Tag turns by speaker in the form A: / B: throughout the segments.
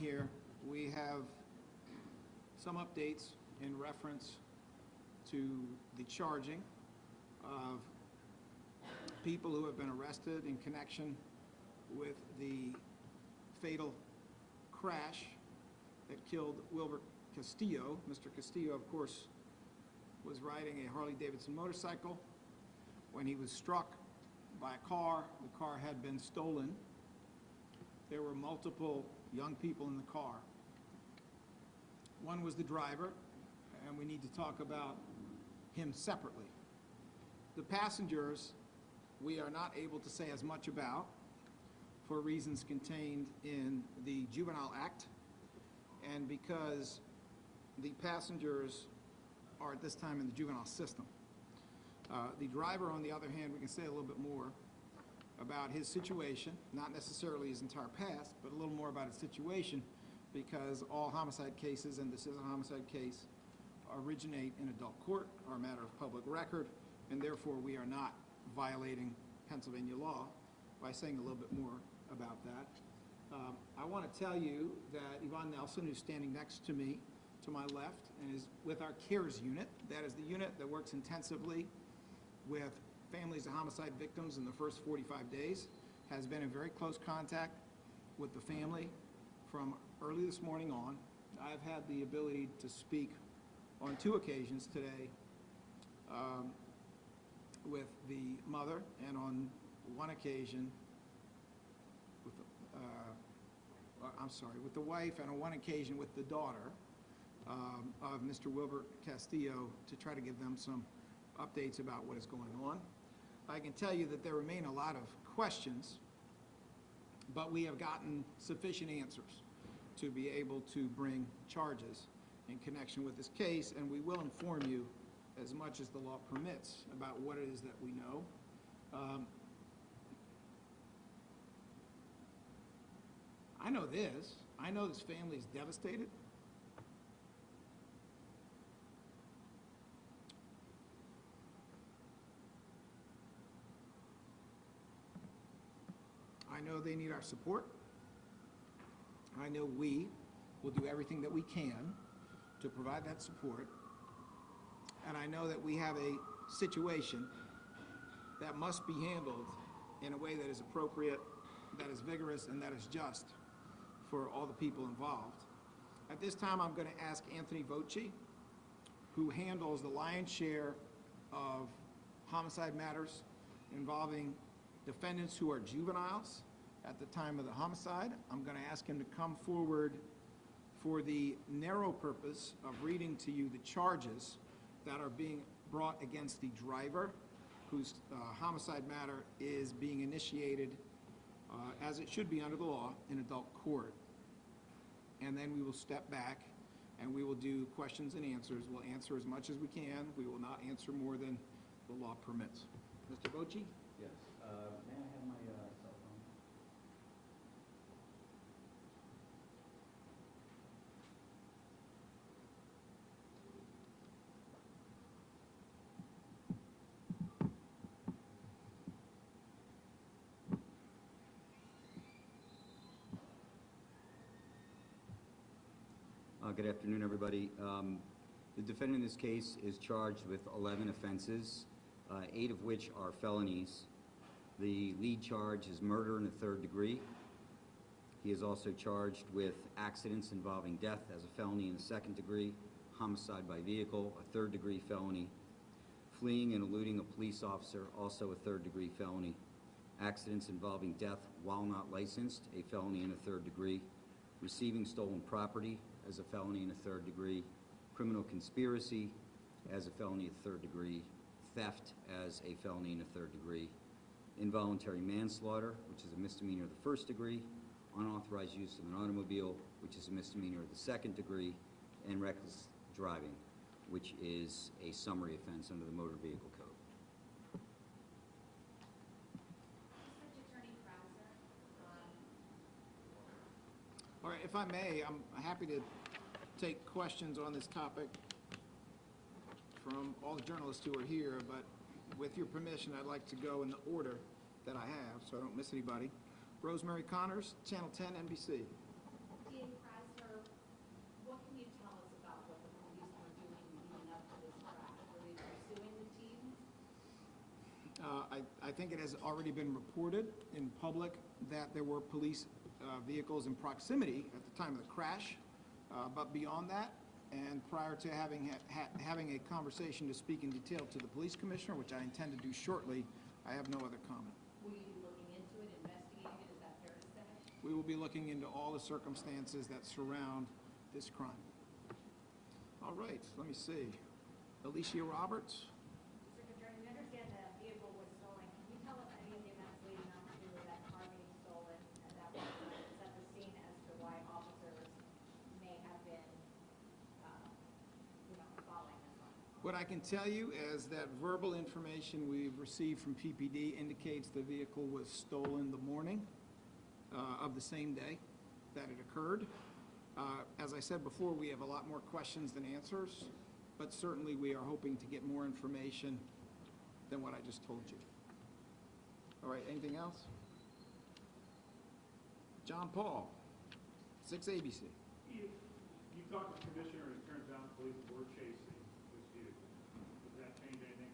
A: here, we have some updates in reference to the charging of people who have been arrested in connection with the fatal crash that killed Wilberto Casillas. Mr. Casillas, of course, was riding a Harley-Davidson motorcycle when he was struck by a car. The car had been stolen. There were multiple young people in the car. One was the driver, and we need to talk about him separately. The passengers, we are not able to say as much about for reasons contained in the Juvenile Act, and because the passengers are at this time in the juvenile system. The driver, on the other hand, we can say a little bit more about his situation, not necessarily his entire past, but a little more about his situation, because all homicide cases, and this is a homicide case, originate in adult court, are a matter of public record, and therefore we are not violating Pennsylvania law by saying a little bit more about that. I want to tell you that Yvonne Nelson, who's standing next to me, to my left, and is with our CARES unit. That is the unit that works intensively with families of homicide victims in the first 45 days, has been in very close contact with the family from early this morning on. I've had the ability to speak on 2 occasions today with the mother, and on 1 occasion with with the wife, and on 1 occasion with the daughter of Mr. Wilberto Casillas, to try to give them some updates about what is going on. I can tell you that there remain a lot of questions, but we have gotten sufficient answers to be able to bring charges in connection with this case, and we will inform you as much as the law permits about what it is that we know. I know this. I know this family is devastated. I know they need our support. I know we will do everything that we can to provide that support. And I know that we have a situation that must be handled in a way that is appropriate, that is vigorous, and that is just for all the people involved. At this time, I'm going to ask Anthony Voci, who handles the lion's share of homicide matters involving defendants who are juveniles at the time of the homicide. I'm going to ask him to come forward for the narrow purpose of reading to you the charges that are being brought against the driver, whose homicide matter is being initiated as it should be under the law in adult court. And then we will step back and we will do questions and answers. We'll answer as much as we can. We will not answer more than the law permits. Mr. Voci?
B: Yes. May I have my cell phone? Good afternoon, everybody. The defendant in this case is charged with 11 offenses, 8 of which are felonies. The lead charge is murder in the 3rd degree. He is also charged with accidents involving death as a felony in the 2nd degree, homicide by vehicle, a 3rd degree felony, fleeing and eluding a police officer, also a 3rd degree felony, accidents involving death while not licensed, a felony in a 3rd degree, receiving stolen property as a felony in a 3rd degree, criminal conspiracy as a felony in a 3rd degree, theft as a felony in a 3rd degree, involuntary manslaughter, which is a misdemeanor of the 1st degree, unauthorized use of an automobile, which is a misdemeanor of the 2nd degree, and reckless driving, which is a summary offense under the Motor Vehicle Code.
C: District Attorney Krasner.
A: All right, if I may, I'm happy to take questions on this topic from all the journalists who are here, but with your permission, I'd like to go in the order that I have so I don't miss anybody. Rosemary Connors, Channel 10 NBC.
C: DA Krasner.
A: think it has already been reported in public that there were police vehicles in proximity at the time of the crash. But beyond that, and prior to having a conversation to speak in detail to the police commissioner, which I intend to do shortly, I have no other comment.
C: Will you be looking into it, investigating it, is that fair to say?
A: We will be looking into all the circumstances that surround this crime. All right, let me see. Alicia Roberts?
C: District Attorney, we understand the vehicle was stolen. Can you tell us any of the events leading up to that car being stolen and that was set the scene as to why officers may have been, following this one?
A: What I can tell you is that verbal information we've received from PPD indicates the vehicle was stolen the morning of the same day that it occurred. As I said before, we have a lot more questions than answers, but certainly we are hoping to get more information than what I just told you. All right, anything else? John Paul, 6 ABC.
D: If you talk to the commissioner and it turns out police were chasing this vehicle, does that change anything?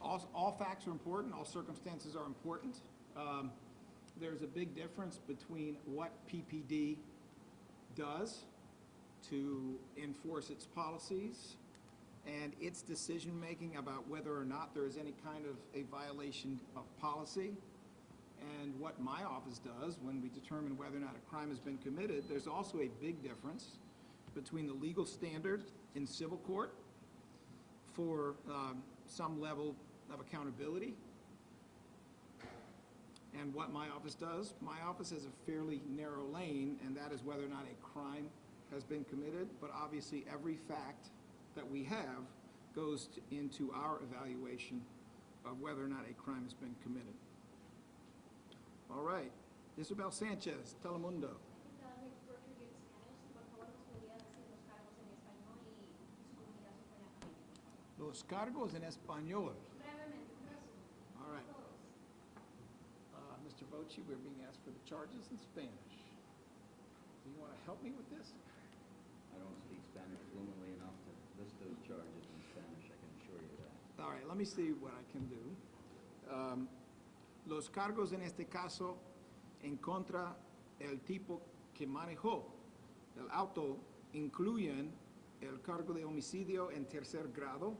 A: All facts are important, all circumstances are important. There's a big difference between what PPD does to enforce its policies and its decision-making about whether or not there is any kind of a violation of policy, and what my office does when we determine whether or not a crime has been committed. There's also a big difference between the legal standard in civil court for some level of accountability and what my office does. My office has a fairly narrow lane, and that is whether or not a crime has been committed, but obviously every fact that we have goes into our evaluation of whether or not a crime has been committed. All right, Isabel Sanchez, Telemundo. Los cargos en español. All right. Mr. Voci, we're being asked for the charges in Spanish. Do you want to help me with this?
B: I don't speak Spanish fluently enough to list those charges in Spanish, I can assure you that.
A: All right, let me see what I can do. Los cargos en este caso en contra el tipo que manejó el auto incluyen el cargo de homicidio en tercer grado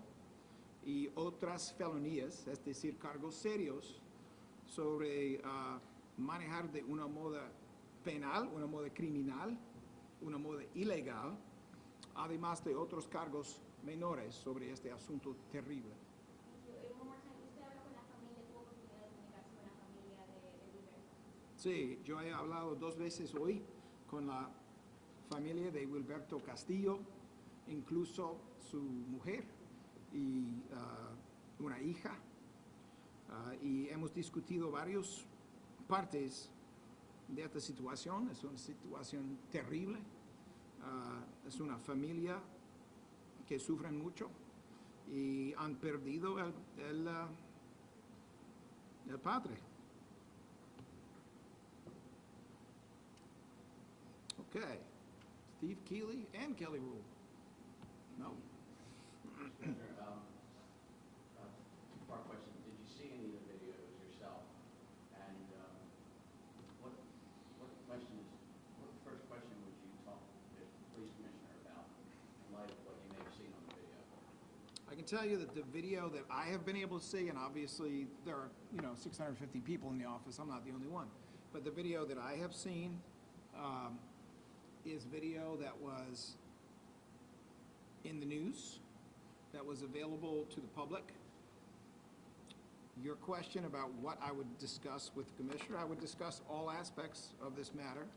A: y otras felonías, es decir, cargos serios sobre manejar de una moda penal, una moda criminal, una moda ilegal, además de otros cargos menores sobre este asunto terrible. Sí, yo he hablado 2 veces hoy con la familia de Wilberto Castillo, incluso su mujer y una hija, y hemos discutido varias partes de esta situación. Es una situación terrible, es una familia que sufre mucho y han perdido el padre. Okay, Steve Keeley and Kelly Rule. No.
E: Two-part question. Did you see any of the videos yourself? And what first question would you talk to the police commissioner about in light of what you may have seen on the video?
A: I can tell you that the video that I have been able to see, and obviously there are, 650 people in the office, I'm not the only one, but the video that I have seen is video that was in the news, that was available to the public. Your question about what I would discuss with the commissioner, I would discuss all aspects of this matter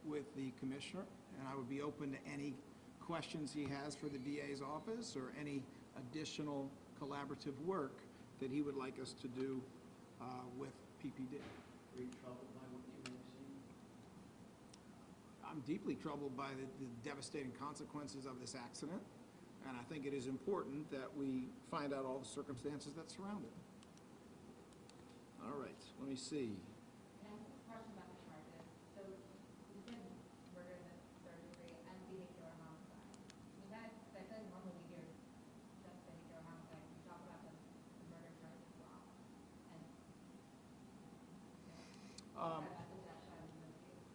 A: with the commissioner, and I would be open to any questions he has for the DA's office or any additional collaborative work that he would like us to do with PPD.
E: Were you troubled by what you may have seen?
A: I'm deeply troubled by the devastating consequences of this accident, and I think it is important that we find out all the circumstances that surround it. All right, let me see.
C: Can I ask a question about the charges? So you said murder in the third degree and vehicular homicide. Was that doesn't normally hear just vehicular homicide. Can you talk about the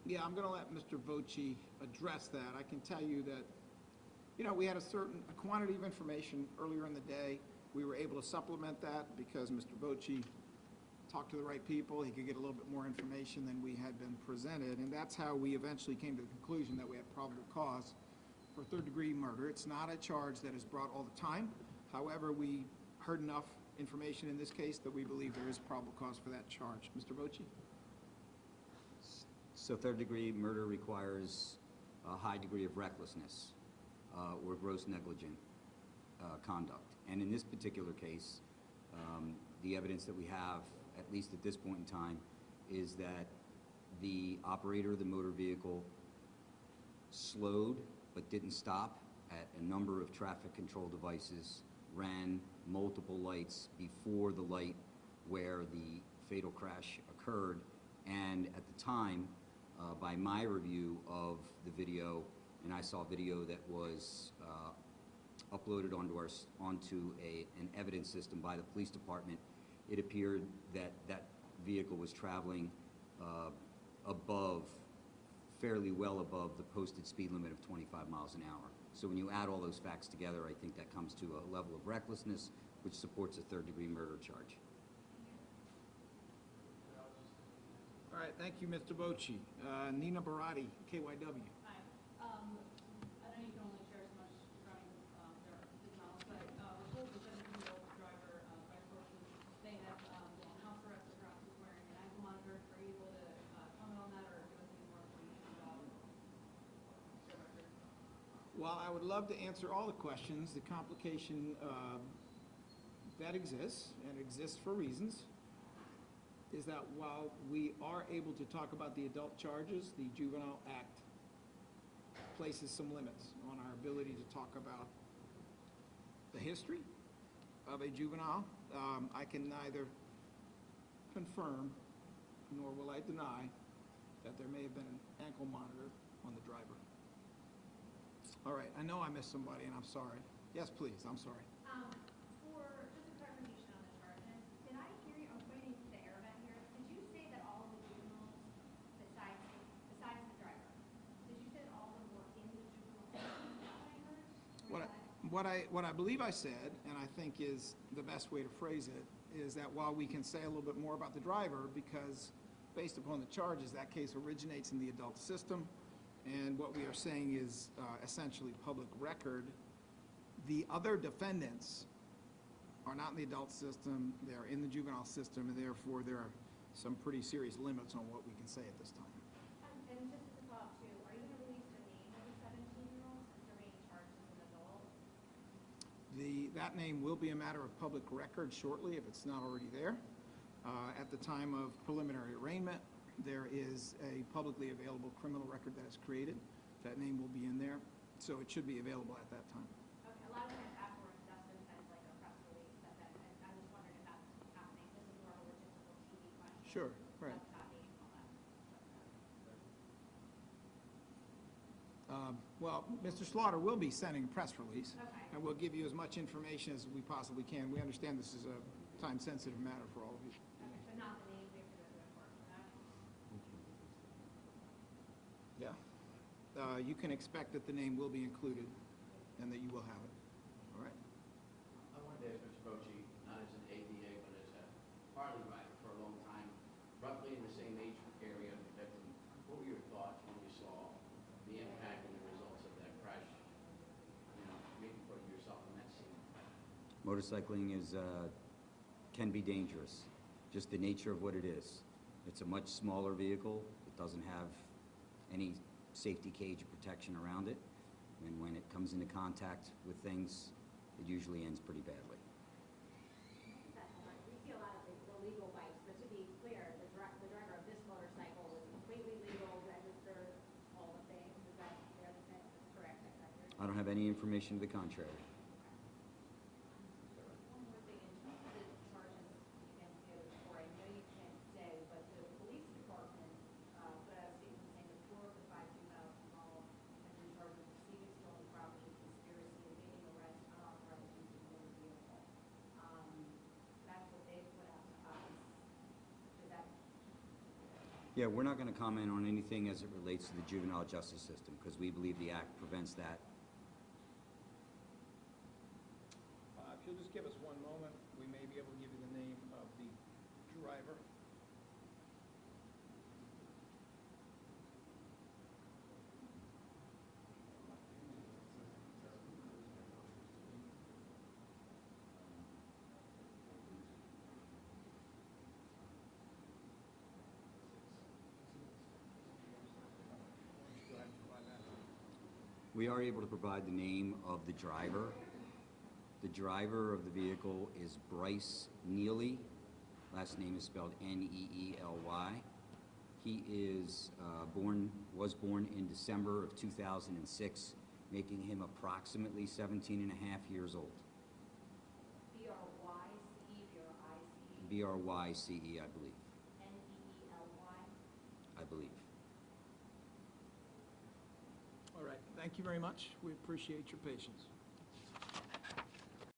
A: Yeah, I'm going to let Mr. Voci address that. I can tell you that, you know, we had a quantity of information earlier in the day. We were able to supplement that because Mr. Voci talked to the right people. He could get a little bit more information than we had been presented, and that's how we eventually came to the conclusion that we had probable cause for third-degree murder. It's not a charge that is brought all the time. However, we heard enough information in this case that we believe there is probable cause for that charge. Mr. Voci?
B: So third-degree murder requires a high degree of recklessness or gross negligent conduct. And in this particular case, the evidence that we have, at least at this point in time, is that the operator of the motor vehicle slowed but didn't stop at a number of traffic control devices, ran multiple lights before the light where the fatal crash occurred, and at the time, by my review of the video, and I saw video that was uploaded onto an evidence system by the police department, it appeared that that vehicle was traveling fairly well above the posted speed limit of 25 miles an hour. So when you add all those facts together, I think that comes to a level of recklessness which supports a third-degree murder charge.
A: All right, thank you, Mr. Voci. Nina Barati, KYW.
F: Hi. I know you can only share so much regarding this knowledge, but we're told the 17-year-old driver by sources saying that house arrest is perhaps was wearing an ankle monitor. Are you able to comment on that or give us any more information about the record?
A: Well, I would love to answer all the questions. The complication that exists, and exists for reasons, is that while we are able to talk about the adult charges, the Juvenile Act places some limits on our ability to talk about the history of a juvenile. I can neither confirm nor will I deny that there may have been an ankle monitor on the driver. All right, I know I missed somebody and I'm sorry. Yes, please, I'm sorry.
C: For just a clarification on the charges, did I hear you, I'm pointing to the airbag here, did you say that all of the juveniles, besides the driver, did you say that all of them were in the juvenile system?
A: What I believe I said, and I think is the best way to phrase it, is that while we can say a little bit more about the driver, because based upon the charges, that case originates in the adult system, and what we are saying is essentially public record. The other defendants are not in the adult system, they're in the juvenile system, and therefore there are some pretty serious limits on what we can say at this time.
C: And just as a thought too, are you going to release the name of the 17-year-old since they're being charged as an adult?
A: That name will be a matter of public record shortly if it's not already there. At the time of preliminary arraignment, there is a publicly available criminal record that is created. That name will be in there, so it should be available at that time.
C: Okay, a lot of times afterwards, that's been kind of like a press release, and I was wondering if that's happening. This is more of a logistical TV question.
A: Sure, right.
C: That's happening and all that.
A: Well, Mr. Slaughter will be sending a press release.
C: Okay.
A: And we'll give you as much information as we possibly can. We understand this is a time-sensitive matter for all of you.
C: Okay, but not the name, we have to go to the court for that?
A: Yeah. You can expect that the name will be included and that you will have it. All right?
E: I wanted to ask Mr. Voci, not as an ADA, but as a Harley rider for a long time, roughly in the same age area of the victim. What were your thoughts when you saw the impact and the results of that crash? You know, maybe putting yourself in that scene.
B: Motorcycling can be dangerous, just the nature of what it is. It's a much smaller vehicle. It doesn't have any safety cage protection around it. And when it comes into contact with things, it usually ends pretty badly.
C: We see a lot of the illegal bikes, but to be clear, the driver of this motorcycle was completely legal, registered, all the things. Is that correct?
B: I don't have any information to the contrary.
C: One more thing, in terms of the charges against the other four, I know you can't say, but the police department put out a statement saying that 4 of the 5 juveniles involved have been charged with receiving stolen property, conspiracy, evading arrest, unauthorized use of motor vehicle. That's what they put out to us. Is that?
B: Yeah, we're not going to comment on anything as it relates to the juvenile justice system, because we believe the Act prevents that.
A: If you'll just give us one moment, we may be able to give you the name of the driver. Go ahead and provide that.
B: We are able to provide the name of the driver. The driver of the vehicle is Bryce Neely. Last name is spelled Neely. He is was born in December of 2006, making him approximately 17 and a half years old.
C: B-R-Y-C-E, B-R-I-C-E,
B: B-R-Y-C-E, I believe.
C: N-E-E-L-Y.
B: I believe.
A: All right, thank you very much. We appreciate your patience.